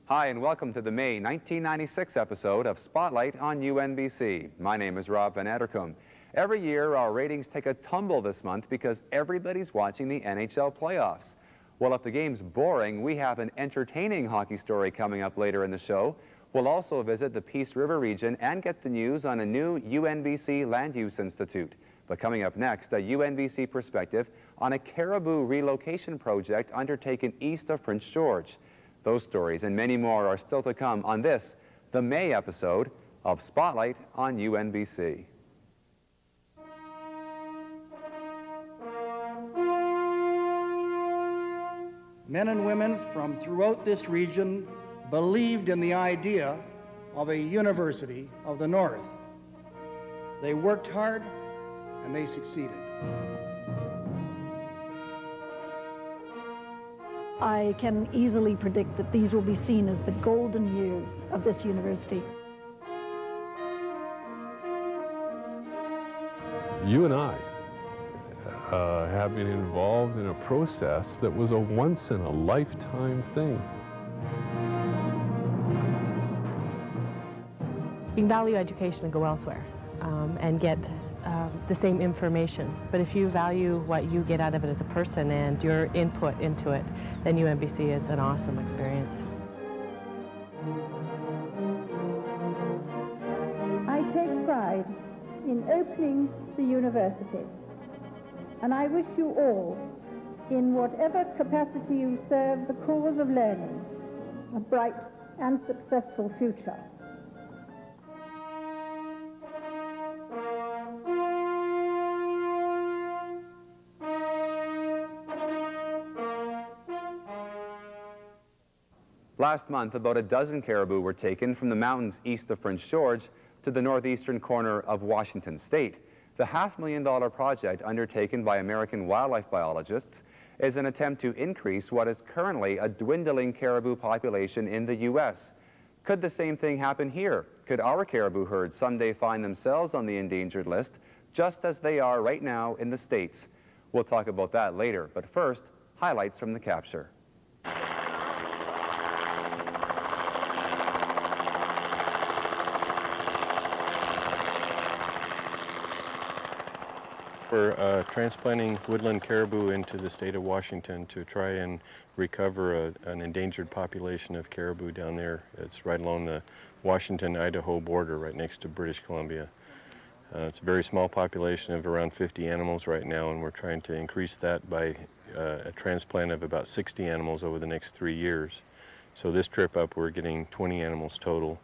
Hi, and welcome to the May 1996 episode of Spotlight on UNBC. My name is Rob Van Adderkom. Every year, our ratings take a tumble this month because everybody's watching the NHL playoffs. Well, if the game's boring, we have an entertaining hockey story coming up later in the show. We'll also visit the Peace River region and get the news on a new UNBC Land Use Institute. But coming up next, a UNBC perspective on a caribou relocation project undertaken east of Prince George. Those stories and many more are still to come on this, the May episode of Spotlight on UNBC. Men and women from throughout this region believed in the idea of a university of the North. They worked hard and they succeeded. I can easily predict that these will be seen as the golden years of this university. You and I have been involved in a process that was a once-in-a-lifetime thing. You can value education and go elsewhere and get the same information. But if you value what you get out of it as a person and your input into it, then UNBC is an awesome experience. I take pride in opening the university, and I wish you all, in whatever capacity you serve the cause of learning, a bright and successful future. Last month, about a dozen caribou were taken from the mountains east of Prince George to the northeastern corner of Washington state. The $500,000 project undertaken by American wildlife biologists is an attempt to increase what is currently a dwindling caribou population in the U.S. Could the same thing happen here? Could our caribou herd someday find themselves on the endangered list, just as they are right now in the States? We'll talk about that later, but first, highlights from the capture. We're transplanting woodland caribou into the state of Washington to try and recover an endangered population of caribou down there. It's right along the Washington-Idaho border, right next to British Columbia. It's a very small population of around 50 animals right now, and we're trying to increase that by a transplant of about 60 animals over the next 3 years. So this trip up, we're getting 20 animals total,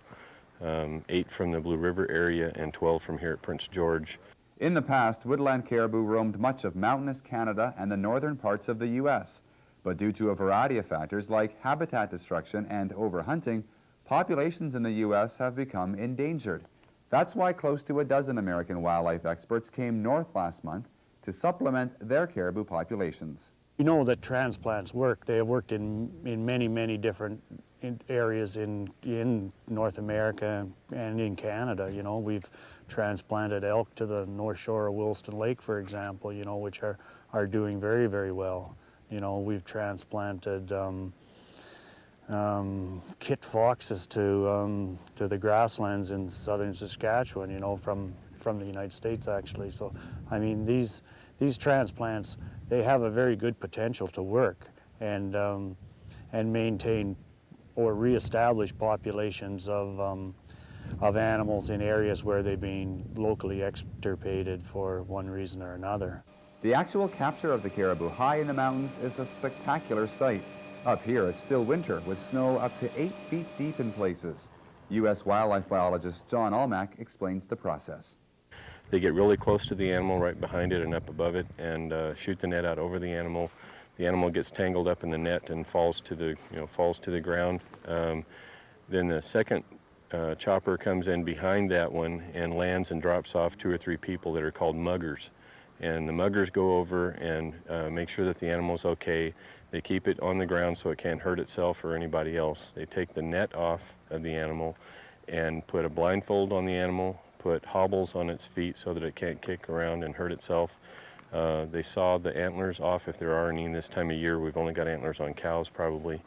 8 from the Blue River area and 12 from here at Prince George. In the past, woodland caribou roamed much of mountainous Canada and the northern parts of the U.S. But due to a variety of factors like habitat destruction and overhunting, populations in the U.S. have become endangered. That's why close to a dozen American wildlife experts came north last month to supplement their caribou populations. You know that transplants work. They have worked in many different areas in North America and in Canada. You know, we've transplanted elk to the north shore of Williston Lake, for example, you know, which are doing very well. You know, we've transplanted kit foxes to the grasslands in southern Saskatchewan, you know, from the United States, actually. So, I mean, these transplants, they have a very good potential to work and maintain or reestablish populations of animals in areas where they've been locally extirpated for one reason or another. The actual capture of the caribou high in the mountains is a spectacular sight. Up here, it's still winter, with snow up to 8 feet deep in places. U.S. wildlife biologist John Almack explains the process. They get really close to the animal, right behind it and up above it, and shoot the net out over the animal. The animal gets tangled up in the net and falls to the ground. Then the second chopper comes in behind that one and lands and drops off 2 or 3 people that are called muggers. And the muggers go over and make sure that the animal's okay. They keep it on the ground so it can't hurt itself or anybody else. They take the net off of the animal and put a blindfold on the animal, put hobbles on its feet so that it can't kick around and hurt itself. They saw the antlers off if there are any this time of year. We've only got antlers on cows probably.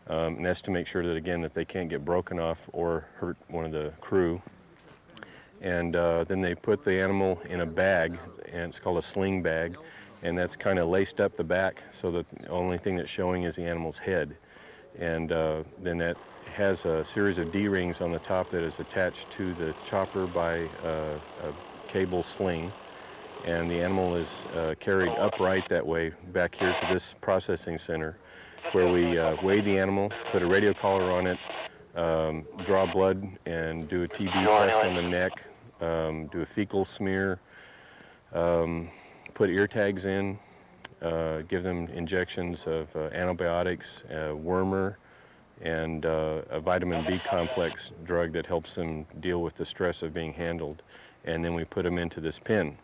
and that's to make sure that, again, that they can't get broken off or hurt one of the crew. And then they put the animal in a bag, and it's called a sling bag, and that's kind of laced up the back so that the only thing that's showing is the animal's head. And then that has a series of D-rings on the top that is attached to the chopper by a cable sling, and the animal is carried upright that way back here to this processing center, where we weigh the animal, put a radio collar on it, draw blood and do a TB test on the neck, do a fecal smear, put ear tags in, give them injections of antibiotics, wormer, and a vitamin B complex drug that helps them deal with the stress of being handled. And then we put them into this pen.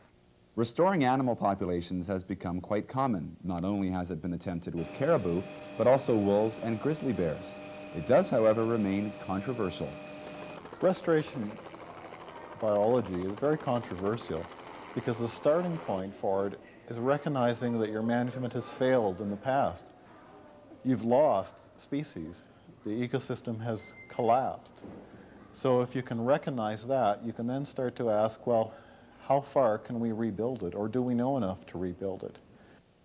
Restoring animal populations has become quite common. Not only has it been attempted with caribou, but also wolves and grizzly bears. It does, however, remain controversial. Restoration biology is very controversial because the starting point for it is recognizing that your management has failed in the past. You've lost species. The ecosystem has collapsed. So if you can recognize that, you can then start to ask, well, how far can we rebuild it, or do we know enough to rebuild it?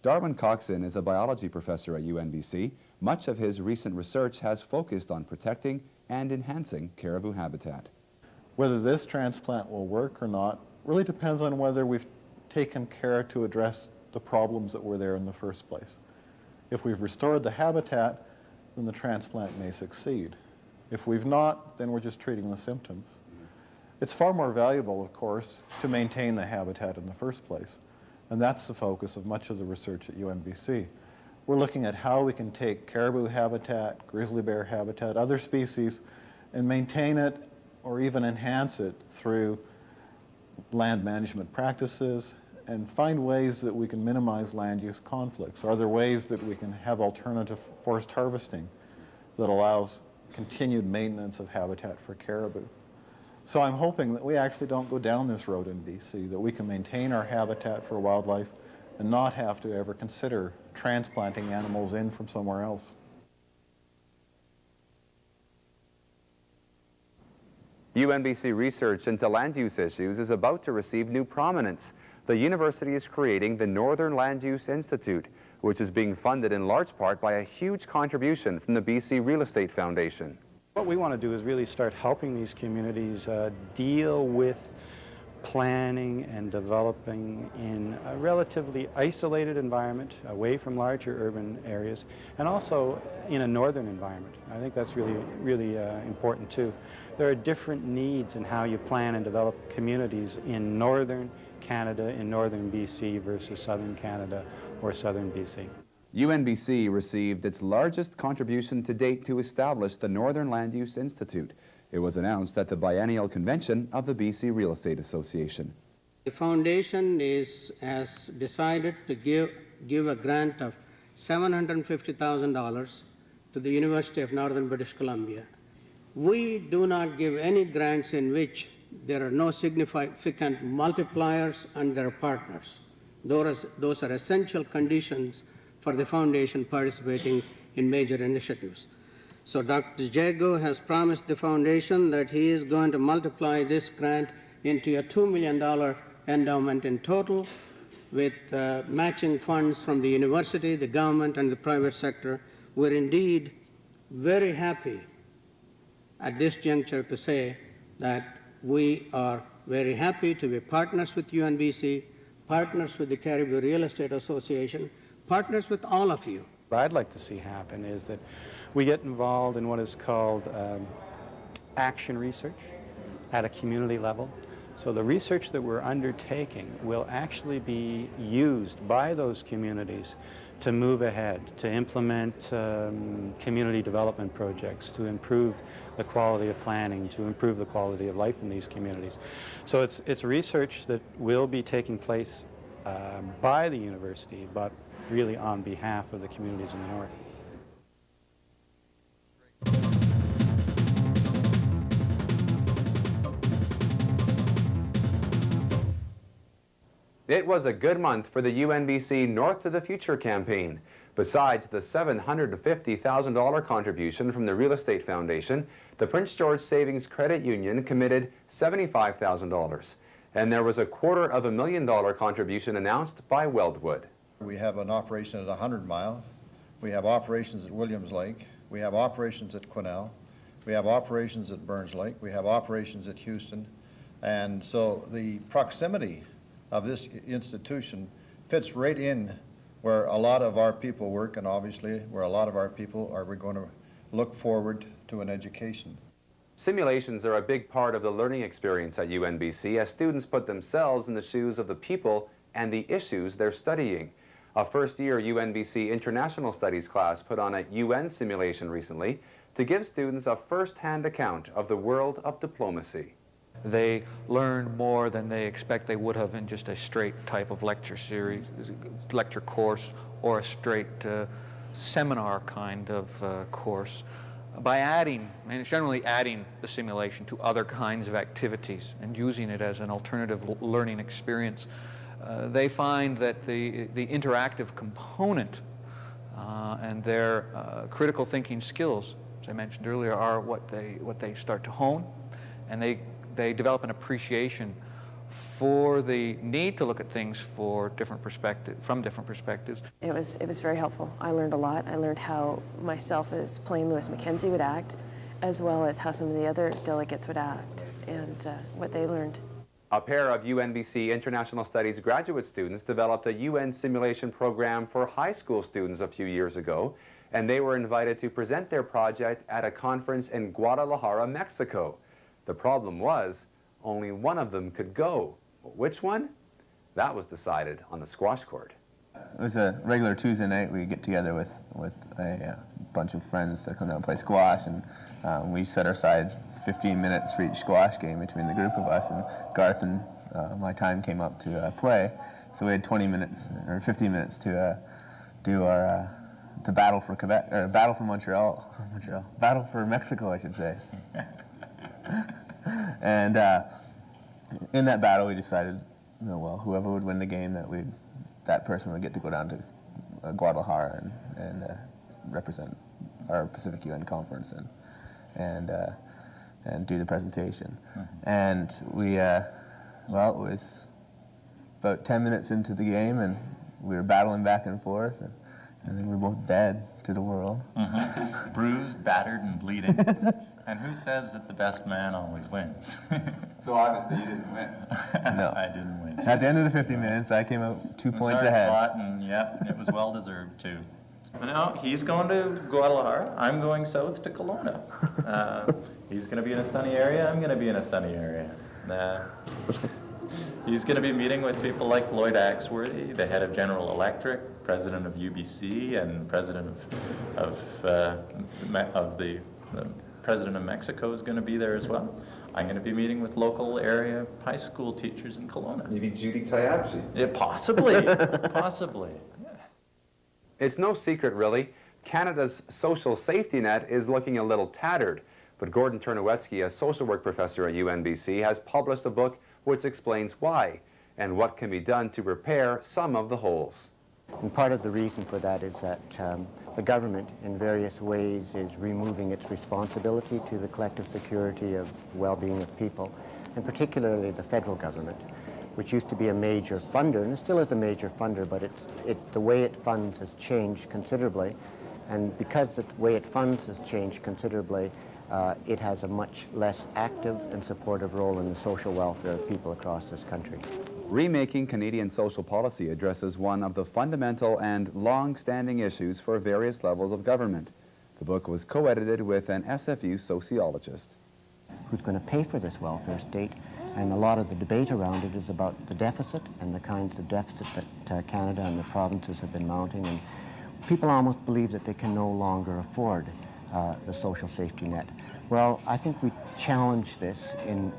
Darwin Coxon is a biology professor at UNBC. Much of his recent research has focused on protecting and enhancing caribou habitat. Whether this transplant will work or not really depends on whether we've taken care to address the problems that were there in the first place. If we've restored the habitat, then the transplant may succeed. If we've not, then we're just treating the symptoms. It's far more valuable, of course, to maintain the habitat in the first place. And that's the focus of much of the research at UNBC. We're looking at how we can take caribou habitat, grizzly bear habitat, other species, and maintain it or even enhance it through land management practices and find ways that we can minimize land use conflicts. Are there ways that we can have alternative forest harvesting that allows continued maintenance of habitat for caribou? So I'm hoping that we actually don't go down this road in BC, that we can maintain our habitat for wildlife and not have to ever consider transplanting animals in from somewhere else. UNBC research into land use issues is about to receive new prominence. The university is creating the Northern Land Use Institute, which is being funded in large part by a huge contribution from the BC Real Estate Foundation. What we want to do is really start helping these communities deal with planning and developing in a relatively isolated environment, away from larger urban areas, and also in a northern environment. I think that's really important too. There are different needs in how you plan and develop communities in northern Canada, in northern BC versus southern Canada or southern BC. UNBC received its largest contribution to date to establish the Northern Land Use Institute. It was announced at the biennial convention of the BC Real Estate Association. The foundation has decided to give a grant of $750,000 to the University of Northern British Columbia. We do not give any grants in which there are no significant multipliers and their partners. Those are essential conditions for the foundation participating in major initiatives. So Dr. Jago has promised the foundation that he is going to multiply this grant into a $2 million endowment in total, with matching funds from the university, the government, and the private sector. We're indeed very happy at this juncture to say that we are very happy to be partners with UNBC, partners with the Caribou Real Estate Association, partners with all of you. What I'd like to see happen is that we get involved in what is called action research at a community level. So the research that we're undertaking will actually be used by those communities to move ahead, to implement community development projects, to improve the quality of planning, to improve the quality of life in these communities. So it's research that will be taking place by the university, but really on behalf of the communities in the north. It was a good month for the UNBC North to the Future campaign. Besides the $750,000 contribution from the Real Estate Foundation, the Prince George Savings Credit Union committed $75,000. And there was a $250,000 contribution announced by Weldwood. We have an operation at 100 Mile. We have operations at Williams Lake. We have operations at Quesnel. We have operations at Burns Lake. We have operations at Houston. And so the proximity of this institution fits right in where a lot of our people work, and obviously where a lot of our people are going to look forward to an education. Simulations are a big part of the learning experience at UNBC as students put themselves in the shoes of the people and the issues they're studying. A first-year UNBC International Studies class put on a UN simulation recently to give students a first-hand account of the world of diplomacy. They learn more than they expect they would have in just a straight type of lecture series, lecture course, or a straight seminar kind of course. By adding, and generally adding the simulation to other kinds of activities and using it as an alternative learning experience, they find that the interactive component and their critical thinking skills, as I mentioned earlier, are what they start to hone, and they develop an appreciation for the need to look at things from different perspectives. It was very helpful. I learned a lot. I learned how myself as plain Lewis Mackenzie would act, as well as how some of the other delegates would act and what they learned. A pair of UNBC International Studies graduate students developed a UN simulation program for high school students a few years ago, and they were invited to present their project at a conference in Guadalajara, Mexico. The problem was, only one of them could go. Which one? That was decided on the squash court. It was a regular Tuesday night. We'd get together with a bunch of friends to come down and play squash, and we set aside 15 minutes for each squash game between the group of us, and Garth and my time came up to play. So we had 20 minutes, or 15 minutes to do our, to battle for Quebec, or battle for battle for Mexico, I should say. And in that battle, we decided, well, whoever would win the game, that person would get to go down to Guadalajara and represent our Pacific UN conference and do the presentation. Mm-hmm. And we, well, it was about 10 minutes into the game, and we were battling back and forth, and then we were both dead to the world. Mm-hmm. Bruised, battered, and bleeding. And who says that the best man always wins? So obviously you didn't win. No. I didn't win. At the end of the 50 minutes, I came out 2 points ahead. Fought, and yeah, it was well deserved too. Now he's going to Guadalajara. I'm going south to Kelowna. He's going to be in a sunny area. I'm going to be in a sunny area. He's going to be meeting with people like Lloyd Axworthy, the head of General Electric, president of UBC, and president of the President of Mexico is going to be there as well. I'm going to be meeting with local area high school teachers in Kelowna. Maybe Jodie Kennedy. Yeah, possibly, possibly. Yeah. It's no secret, really. Canada's social safety net is looking a little tattered. But Gordon Ternowetsky, a social work professor at UNBC, has published a book which explains why and what can be done to repair some of the holes. And part of the reason for that is that the government, in various ways, is removing its responsibility to the collective security of well-being of people, and particularly the federal government, which used to be a major funder, and it still is a major funder, but the way it funds has changed considerably, and because the way it funds has changed considerably, it has a much less active and supportive role in the social welfare of people across this country. Remaking Canadian Social Policy addresses one of the fundamental and long-standing issues for various levels of government. The book was co-edited with an SFU sociologist. Who's going to pay for this welfare state? And a lot of the debate around it is about the deficit and the kinds of deficit that Canada and the provinces have been mounting. And people almost believe that they can no longer afford the social safety net. Well, I think we challenge this in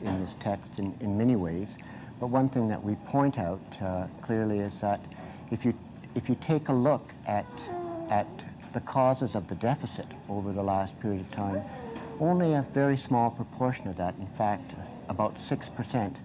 this text in many ways. But one thing that we point out clearly is that if you take a look at the causes of the deficit over the last period of time, only a very small proportion of that, in fact, about 6%,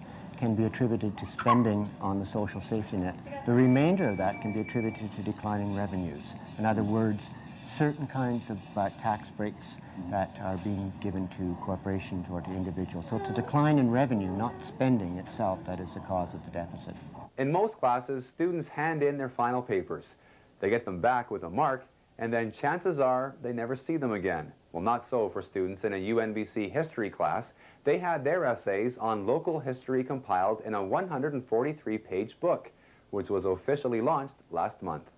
can be attributed to spending on the social safety net. The remainder of that can be attributed to declining revenues. In other words, certain kinds of tax breaks that are being given to corporations or to individuals. So it's a decline in revenue, not spending itself, that is the cause of the deficit. In most classes, students hand in their final papers. They get them back with a mark, and then chances are they never see them again. Well, not so for students in a UNBC history class. They had their essays on local history compiled in a 143-page book, which was officially launched last month.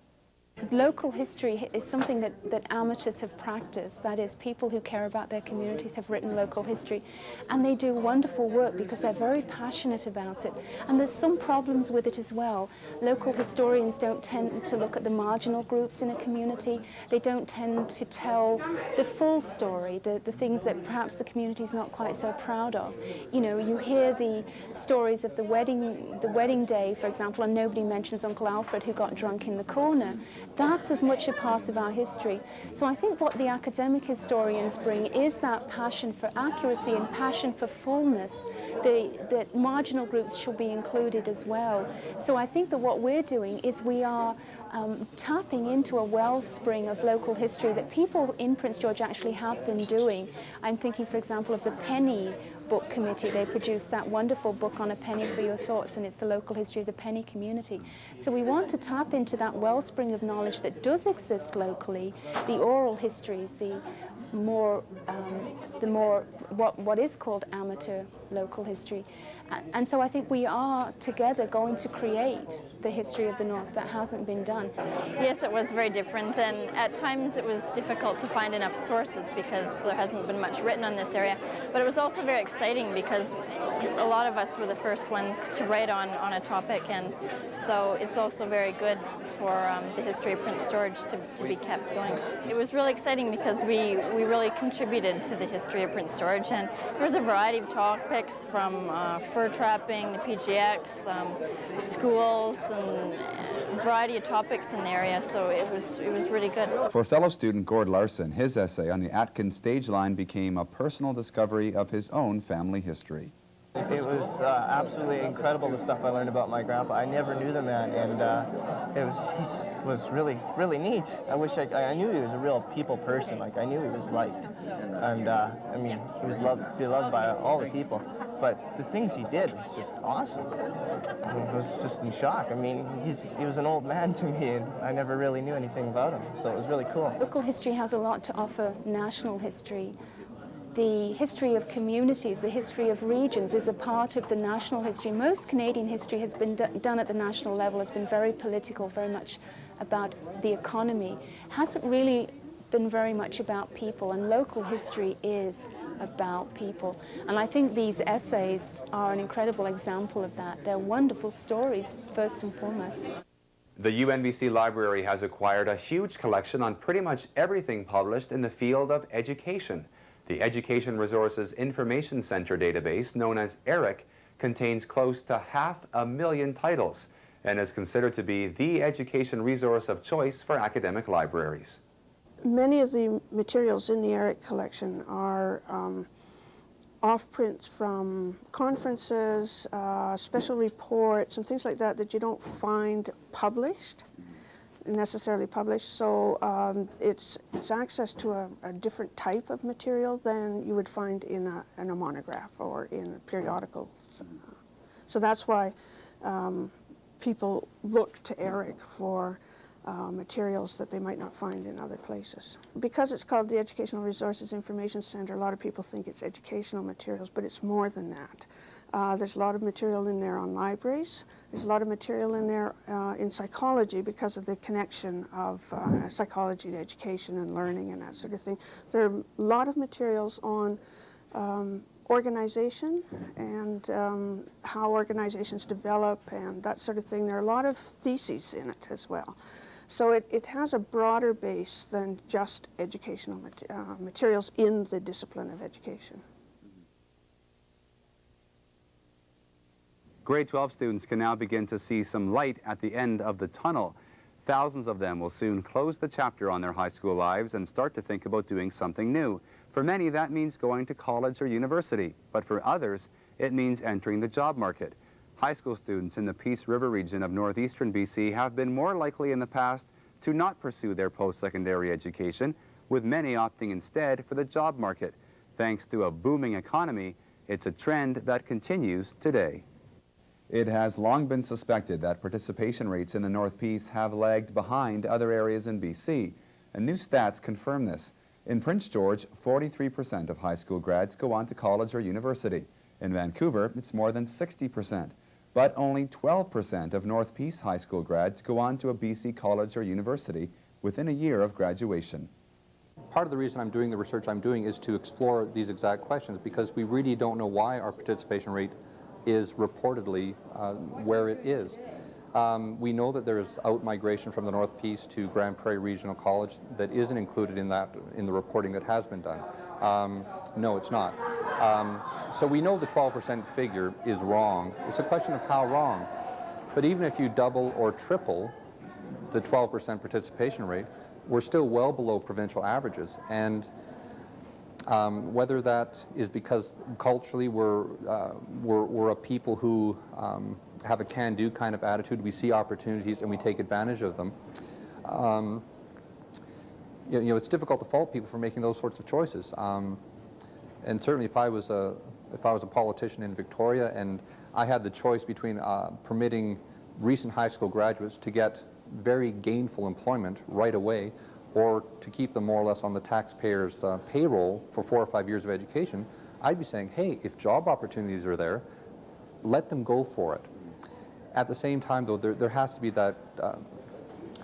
Local history is something that amateurs have practiced. That is, people who care about their communities have written local history. And they do wonderful work because they're very passionate about it. And there's some problems with it as well. Local historians don't tend to look at the marginal groups in a community. They don't tend to tell the full story, the things that perhaps the community's not quite so proud of. You know, you hear the stories of the wedding day, for example, and nobody mentions Uncle Alfred who got drunk in the corner. That's as much a part of our history. So I think what the academic historians bring is that passion for accuracy and passion for fullness. That marginal groups should be included as well. So I think that what we're doing is we are tapping into a wellspring of local history that people in Prince George actually have been doing. I'm thinking, for example, of the Penny Book Committee. They produced that wonderful book on A Penny for Your Thoughts, and it's the local history of the Penny community. So we want to tap into that wellspring of knowledge that does exist locally, the oral histories, the more what is called amateur local history. And so I think we are together going to create the history of the North that hasn't been done. Yes, it was very different, and at times it was difficult to find enough sources because there hasn't been much written on this area. But it was also very exciting because a lot of us were the first ones to write on a topic, and so it's also very good for the history of Prince George to be kept going. It was really exciting because we really contributed to the history of Prince George, and there was a variety of topics from fur trapping, the PGX, schools, and a variety of topics in the area, so it was really good. For fellow student Gord Larson, his essay on the Atkins stage line became a personal discovery of his own family history. It was absolutely incredible, the stuff I learned about my grandpa. I never knew the man, and he was really, really neat. I wish I knew he was a real people person. Like, I knew he was liked, and I mean, he was beloved by all the people. But the things he did was just awesome. I was just in shock. I mean, he was an old man to me, and I never really knew anything about him, so it was really cool. Local history has a lot to offer national history. The history of communities, the history of regions is a part of the national history. Most Canadian history has been done at the national level, has been very political, very much about the economy. Hasn't really been very much about people, and local history is about people. And I think these essays are an incredible example of that. They're wonderful stories, first and foremost. The UNBC Library has acquired a huge collection on pretty much everything published in the field of education. The Education Resources Information Center database, known as ERIC, contains close to 500,000 titles and is considered to be the education resource of choice for academic libraries. Many of the materials in the ERIC collection are off-prints from conferences, special reports, and things like that that you don't find necessarily published. So it's access to a different type of material than you would find in a monograph or in periodicals. So that's why people look to ERIC for materials that they might not find in other places. Because it's called the Educational Resources Information Center, a lot of people think it's educational materials, but it's more than that. There's a lot of material in there on libraries. There's a lot of material in there in psychology because of the connection of psychology to education and learning and that sort of thing. There are a lot of materials on organization and how organizations develop and that sort of thing. There are a lot of theses in it as well. So it has a broader base than just educational materials in the discipline of education. Grade 12 students can now begin to see some light at the end of the tunnel. Thousands of them will soon close the chapter on their high school lives and start to think about doing something new. For many, that means going to college or university, but for others, it means entering the job market. High school students in the Peace River region of northeastern BC have been more likely in the past to not pursue their post-secondary education, with many opting instead for the job market. Thanks to a booming economy, it's a trend that continues today. It has long been suspected that participation rates in the North Peace have lagged behind other areas in BC, and new stats confirm this. In Prince George, 43% of high school grads go on to college or university. In Vancouver, it's more than 60%. But only 12% of North Peace high school grads go on to a BC college or university within a year of graduation. Part of the reason I'm doing the research I'm doing is to explore these exact questions, because we really don't know why our participation rate is reportedly where it is. We know that there's out-migration from the North Peace to Grand Prairie Regional College that isn't included in the reporting that has been done. No, it's not. So we know the 12% figure is wrong. It's a question of how wrong. But even if you double or triple the 12% participation rate, we're still well below provincial averages. And whether that is because culturally we're a people who have a can-do kind of attitude, we see opportunities and we take advantage of them. You know, it's difficult to fault people for making those sorts of choices. And certainly if I was a politician in Victoria and I had the choice between permitting recent high school graduates to get very gainful employment right away, or to keep them more or less on the taxpayers' payroll for 4 or 5 years of education, I'd be saying, hey, if job opportunities are there, let them go for it. At the same time, though, there has to be that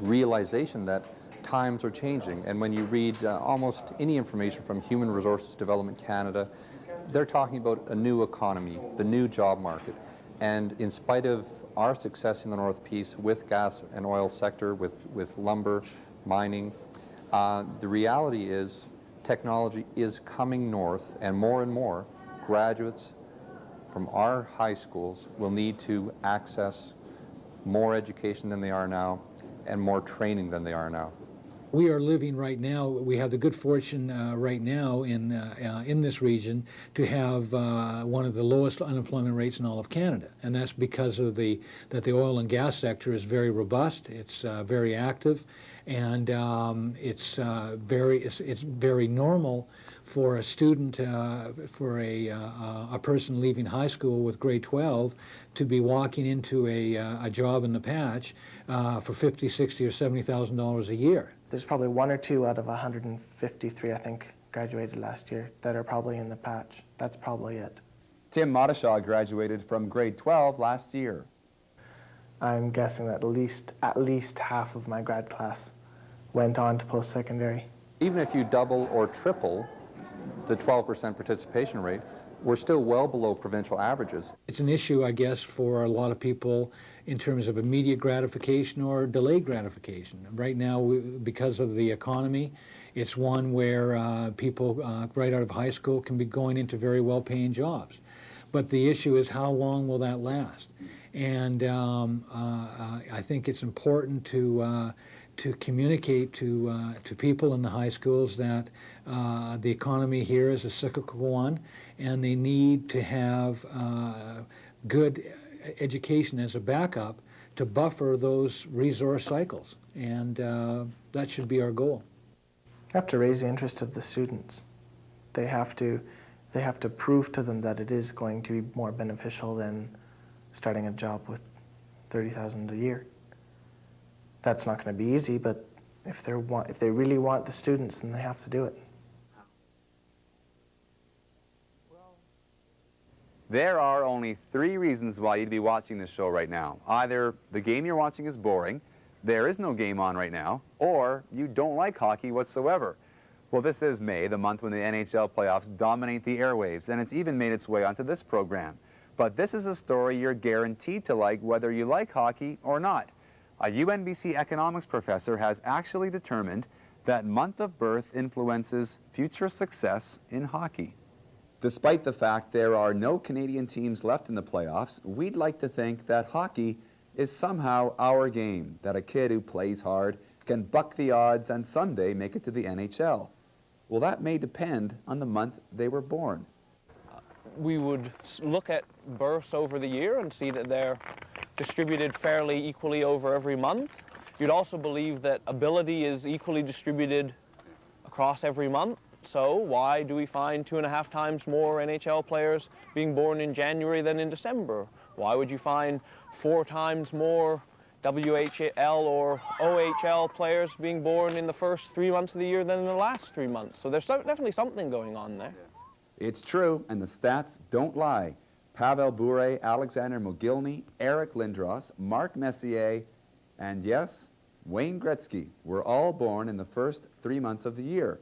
realization that times are changing. And when you read almost any information from Human Resources Development Canada, they're talking about a new economy, the new job market. And in spite of our success in the North Peace with gas and oil sector, with lumber, mining, the reality is technology is coming north, and more graduates from our high schools will need to access more education than they are now and more training than they are now. We are living right now, we have the good fortune right now in this region to have one of the lowest unemployment rates in all of Canada. And that's because of that the oil and gas sector is very robust, it's very active, and it's very normal for a student, for a person leaving high school with grade 12 to be walking into a job in the patch for $50,000, $60,000 or $70,000 a year. There's probably 1 or 2 out of 153, I think, graduated last year that are probably in the patch. That's probably it. Tim Modishaw graduated from grade 12 last year. I'm guessing that at least half of my grad class went on to post-secondary. Even if you double or triple the 12% participation rate, we're still well below provincial averages. It's an issue, I guess, for a lot of people in terms of immediate gratification or delayed gratification. Right now, because of the economy, it's one where people right out of high school can be going into very well-paying jobs. But the issue is, how long will that last? And I think it's important to communicate to people in the high schools that the economy here is a cyclical one, and they need to have good education as a backup to buffer those resource cycles, and that should be our goal. You have to raise the interest of the students. They have to prove to them that it is going to be more beneficial than starting a job with $30,000 a year. That's not going to be easy, but if they really want the students, then they have to do it. There are only 3 reasons why you'd be watching this show right now. Either the game you're watching is boring, there is no game on right now, or you don't like hockey whatsoever. Well, this is May, the month when the NHL playoffs dominate the airwaves, and it's even made its way onto this program. But this is a story you're guaranteed to like whether you like hockey or not. A UNBC Economics professor has actually determined that month of birth influences future success in hockey. Despite the fact there are no Canadian teams left in the playoffs, we'd like to think that hockey is somehow our game, that a kid who plays hard can buck the odds and someday make it to the NHL. Well, that may depend on the month they were born. we would look at births over the year and see that they're distributed fairly equally over every month. You'd also believe that ability is equally distributed across every month. So why do we find 2.5 times more NHL players being born in January than in December? Why would you find 4 times more WHL or OHL players being born in the first 3 months of the year than in the last 3 months? So there's definitely something going on there. It's true, and the stats don't lie. Pavel Bure, Alexander Mogilny, Eric Lindros, Mark Messier, and yes, Wayne Gretzky were all born in the first 3 months of the year.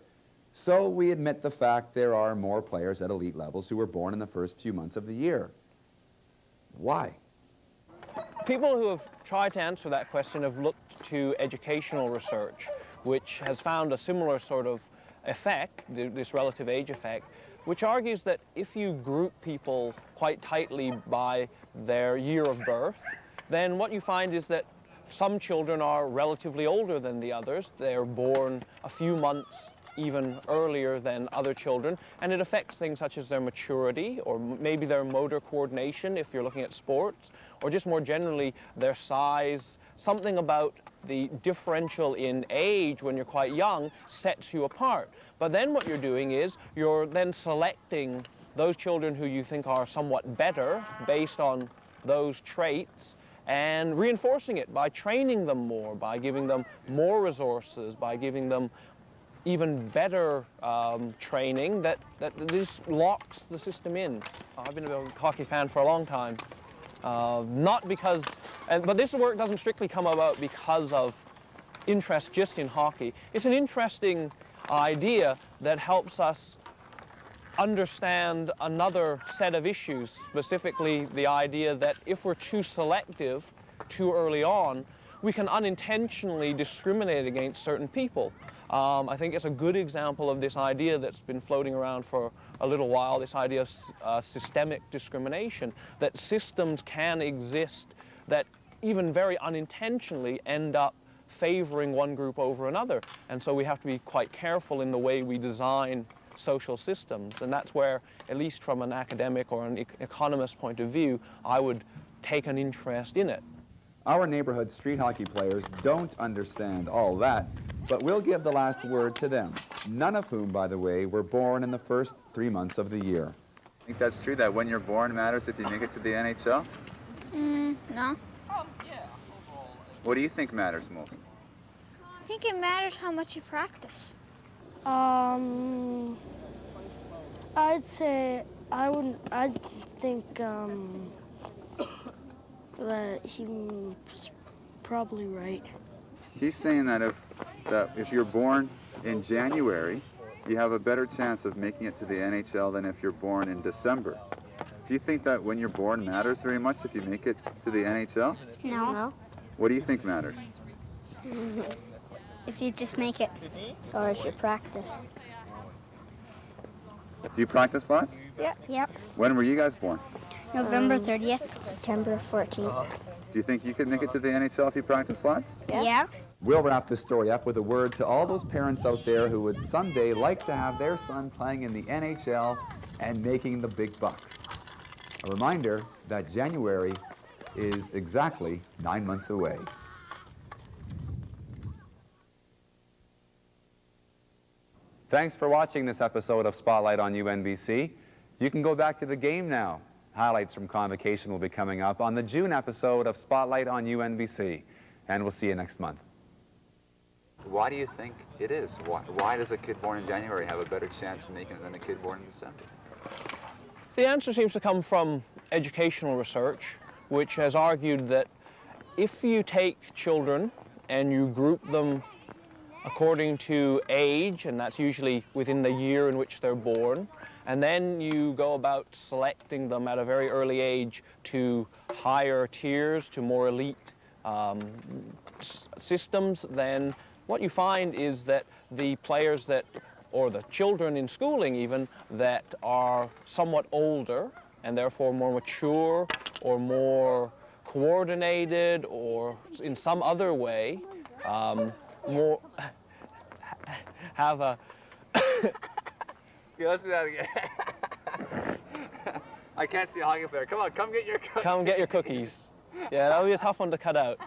So we admit the fact there are more players at elite levels who were born in the first few months of the year. Why? People who have tried to answer that question have looked to educational research, which has found a similar sort of effect, this relative age effect, which argues that if you group people quite tightly by their year of birth, then what you find is that some children are relatively older than the others. They're born a few months even earlier than other children, and it affects things such as their maturity, or maybe their motor coordination if you're looking at sports, or just more generally their size. Something about the differential in age when you're quite young sets you apart. But then what you're doing is you're then selecting those children who you think are somewhat better based on those traits and reinforcing it by training them more, by giving them more resources, by giving them even better training that this locks the system in. I've been a hockey fan for a long time. Not because, but this work doesn't strictly come about because of interest just in hockey. It's an interesting idea that helps us understand another set of issues, specifically the idea that if we're too selective too early on, we can unintentionally discriminate against certain people. I think it's a good example of this idea that's been floating around for a little while, this idea of systemic discrimination, that systems can exist that even very unintentionally end up favoring one group over another. And so we have to be quite careful in the way we design social systems. And that's where, at least from an academic or an economist point of view, I would take an interest in it. Our neighborhood street hockey players don't understand all that, but we'll give the last word to them, none of whom, by the way, were born in the first 3 months of the year. I think that's true, that when you're born matters if you make it to the NHL? No. What do you think matters most? I think it matters how much you practice. I'd say I'd think that he's probably right. He's saying that if you're born in January, you have a better chance of making it to the NHL than if you're born in December. Do you think that when you're born matters very much if you make it to the NHL? No. What do you think matters? If you just make it, or if you practice. Do you practice lots? Yep. When were you guys born? November 30th, September 14th. Do you think you could make it to the NHL if you practice lots? Yeah. We'll wrap this story up with a word to all those parents out there who would someday like to have their son playing in the NHL and making the big bucks. A reminder that January is exactly 9 months away. Thanks for watching this episode of Spotlight on UNBC. You can go back to the game now. Highlights from Convocation will be coming up on the June episode of Spotlight on UNBC. And we'll see you next month. Why do you think it is? Why does a kid born in January have a better chance of making it than a kid born in December? The answer seems to come from educational research, which has argued that if you take children and you group them according to age, and that's usually within the year in which they're born, and then you go about selecting them at a very early age to higher tiers, to more elite systems, then what you find is that the players that, or the children in schooling even, that are somewhat older and therefore more mature or more coordinated or in some other way more have a Yeah, let's do that again. I can't see a hockey player. Come on, come get your cookies. Come get your cookies. Yeah, that'll be a tough one to cut out.